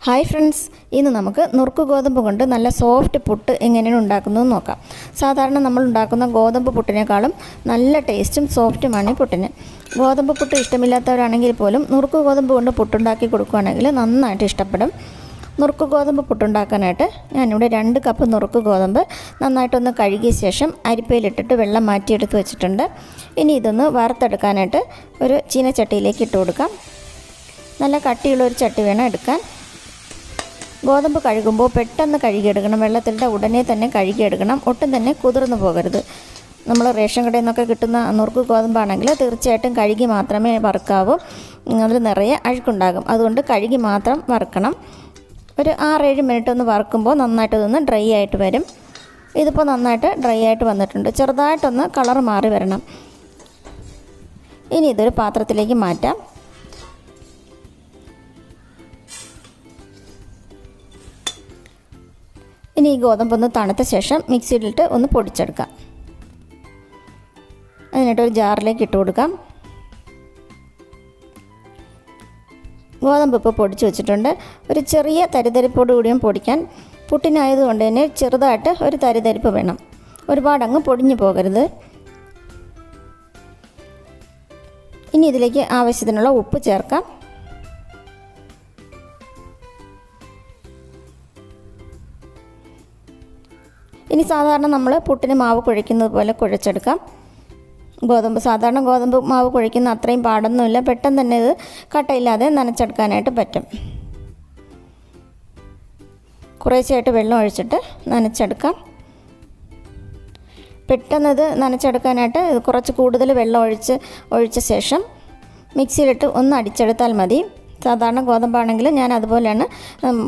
Hi friends, ഇന്ന് നമുക്ക് നുറുക്ക് ഗോതമ്പ് കൊണ്ട് നല്ല സോഫ്റ്റ് പുട്ട് എങ്ങനെയാണ് ഉണ്ടാക്കുന്നതെന്ന് നോക്കാം. സാധാരണ നമ്മൾ ഉണ്ടാക്കുന്ന ഗോതമ്പ് പുട്ടിനേക്കാളും നല്ല ടേസ്റ്റും സോഫ്റ്റുമാണ് ഈ പുട്ടിന്. ഗോതമ്പ് പുട്ട് ഇഷ്ടമില്ലാത്തവരാണെങ്കിൽ പോലും നുറുക്ക് ഗോതമ്പ് കൊണ്ട് പുട്ടുണ്ടാക്കി കൊടുക്കുകയാണെങ്കിൽ നന്നായിട്ട് ഇഷ്ടപ്പെടും. നുറുക്ക് ഗോതമ്പ് പുട്ടുണ്ടാക്കാനായിട്ട് ഞാനിവിടെ 2 കപ്പ് നുറുക്ക് ഗോതമ്പ് നന്നായിട്ടൊന്ന് കഴുകിയ ശേഷം അരിപ്പയിലിട്ടിട്ട് വെള്ളം മാറ്റിയെടുത്ത് വെച്ചിട്ടുണ്ട്. ഇനി ഇതൊന്ന് വറുത്തെടുക്കാനായിട്ട് ഒരു ചീനച്ചട്ടിയിലേക്ക് ഇട്ട് കൊടുക്കാം. നല്ല കട്ടിയുള്ളൊരു ചട്ടി വേണം എടുക്കാൻ. ഗോതമ്പ് കഴുകുമ്പോൾ പെട്ടെന്ന് കഴുകിയെടുക്കണം. വെള്ളത്തിലിട്ട് ഉടനെ തന്നെ കഴുകിയെടുക്കണം. ഒട്ടും തന്നെ കുതിർന്നു പോകരുത്. നമ്മൾ റേഷൻ കടയിൽ നിന്നൊക്കെ കിട്ടുന്ന നുറുക്ക് ഗോതമ്പാണെങ്കിൽ തീർച്ചയായിട്ടും കഴുകി മാത്രമേ വറുക്കാവൂ. അതിൽ നിറയെ അഴുക്കുണ്ടാകും. അതുകൊണ്ട് കഴുകി മാത്രം വറുക്കണം. ഒരു 6-7 മിനിറ്റ് ഒന്ന് വറുക്കുമ്പോൾ നന്നായിട്ട് ഇതൊന്ന് ഡ്രൈ ആയിട്ട് വരും. ഇതിപ്പോൾ നന്നായിട്ട് ഡ്രൈ ആയിട്ട് വന്നിട്ടുണ്ട്. ചെറുതായിട്ടൊന്ന് കളർ മാറി വരണം. ഇനി ഇതൊരു പാത്രത്തിലേക്ക് മാറ്റാം. ഇനി ഈ ഗോതമ്പൊന്ന് തണുത്ത ശേഷം മിക്സിയിലിട്ട് ഒന്ന് പൊടിച്ചെടുക്കാം. അതിനായിട്ടൊരു ജാറിലേക്ക് ഇട്ട് കൊടുക്കാം. ഗോതമ്പ് ഇപ്പോൾ പൊടിച്ച് വെച്ചിട്ടുണ്ട്. ഒരു ചെറിയ തരിതരിപ്പോട് കൂടിയും പൊടിക്കാൻ. പുട്ടിനായതുകൊണ്ട് തന്നെ ചെറുതായിട്ട് ഒരു തരിതരിപ്പ് വേണം. ഒരുപാടങ്ങ് പൊടിഞ്ഞു പോകരുത്. ഇനി ഇതിലേക്ക് ആവശ്യത്തിനുള്ള ഉപ്പ് ചേർക്കാം. ഇനി സാധാരണ നമ്മൾ പുട്ടിന് മാവ് കുഴയ്ക്കുന്നത് പോലെ കുഴച്ചെടുക്കാം. സാധാരണ ഗോതമ്പ് മാവ് കുഴയ്ക്കുന്ന അത്രയും പാടൊന്നുമില്ല. പെട്ടെന്ന് തന്നെ ഇത് കട്ടയില്ലാതെ നനച്ചെടുക്കാനായിട്ട് പറ്റും. കുറേശ്ശെയായിട്ട് വെള്ളം ഒഴിച്ചിട്ട് നനച്ചെടുക്കാം. പെട്ടെന്ന് ഇത് നനച്ചെടുക്കാനായിട്ട് കുറച്ച് കൂടുതൽ വെള്ളം ഒഴിച്ച ശേഷം മിക്സിയിലിട്ട് ഒന്ന് അടിച്ചെടുത്താൽ മതി. സാധാരണ ഗോതമ്പാണെങ്കിൽ ഞാൻ അതുപോലെയാണ്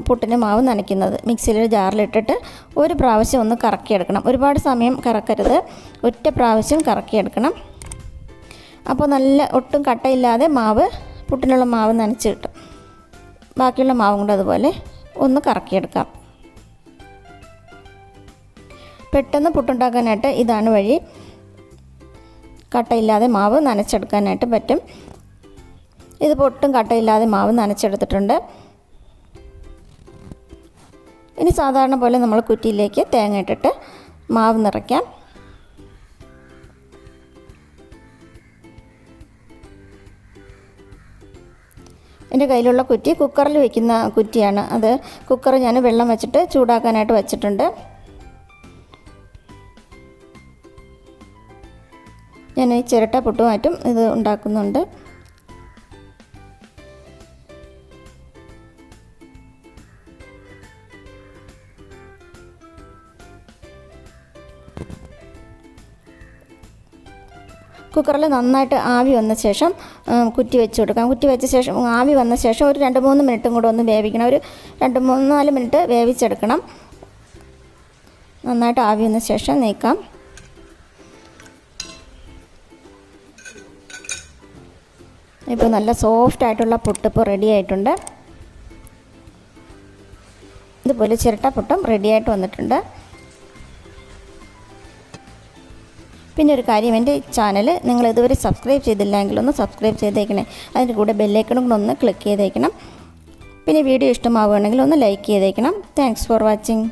പുട്ടിന് മാവ് നനയ്ക്കുന്നത്. മിക്സിയിൽ ജാറിലിട്ടിട്ട് ഒരു പ്രാവശ്യം ഒന്ന് കറക്കിയെടുക്കണം. ഒരുപാട് സമയം കറക്കരുത്. ഒറ്റ പ്രാവശ്യം കറക്കിയെടുക്കണം. അപ്പോൾ നല്ല ഒട്ടും കട്ടയില്ലാതെ പുട്ടിനുള്ള മാവ് നനച്ച് കിട്ടും. ബാക്കിയുള്ള മാവും കൊണ്ട് അതുപോലെ ഒന്ന് കറക്കിയെടുക്കാം. പെട്ടെന്ന് പുട്ടുണ്ടാക്കാനായിട്ട് ഇതാണ് വഴി. കട്ടയില്ലാതെ മാവ് നനച്ചെടുക്കാനായിട്ട് പറ്റും. ഇതിപ്പോൾ ഒട്ടും കട്ടയില്ലാതെ മാവ് നനച്ചെടുത്തിട്ടുണ്ട്. ഇനി സാധാരണ പോലെ നമ്മൾ കുറ്റിയിലേക്ക് തേങ്ങ ഇട്ടിട്ട് മാവ് നിറയ്ക്കാം. എൻ്റെ കയ്യിലുള്ള കുറ്റി കുക്കറിൽ വയ്ക്കുന്ന കുറ്റിയാണ്. അത് കുക്കർ ഞാൻ വെള്ളം വെച്ചിട്ട് ചൂടാക്കാനായിട്ട് വെച്ചിട്ടുണ്ട്. ഞാൻ ഈ ചിരട്ട പുട്ടുമായിട്ടും ഇത് ഉണ്ടാക്കുന്നുണ്ട്. കുക്കറിൽ നന്നായിട്ട് ആവി വന്ന ശേഷം കുറ്റി വെച്ച് കൊടുക്കാം. കുറ്റി വെച്ച ശേഷം ആവി വന്ന ശേഷം ഒരു 2-3 മിനിറ്റും കൂടെ ഒന്ന് വേവിക്കണം. ഒരു 2-4 മിനിറ്റ് വേവിച്ചെടുക്കണം. നന്നായിട്ട് ആവി വന്ന ശേഷം നീക്കാം. ഇപ്പോൾ നല്ല സോഫ്റ്റായിട്ടുള്ള പുട്ട് ഇപ്പോൾ റെഡി ആയിട്ടുണ്ട്. ഇതുപോലെ ചിരട്ട പുട്ടും റെഡിയായിട്ട് വന്നിട്ടുണ്ട്. പിന്നെ ഒരു കാര്യം, എൻ്റെ ചാനൽ നിങ്ങൾ ഇതുവരെ സബ്സ്ക്രൈബ് ചെയ്തില്ലെങ്കിൽ ഒന്ന് സബ്സ്ക്രൈബ് ചെയ്തേക്കണേ. അതിൻ്റെ കൂടെ ബെല്ലൈക്കണും കൂടെ ഒന്ന് ക്ലിക്ക് ചെയ്തേക്കണം. പിന്നെ വീഡിയോ ഇഷ്ടമാവുകയാണെങ്കിൽ ഒന്ന് ലൈക്ക് ചെയ്തേക്കണം. Thanks for watching.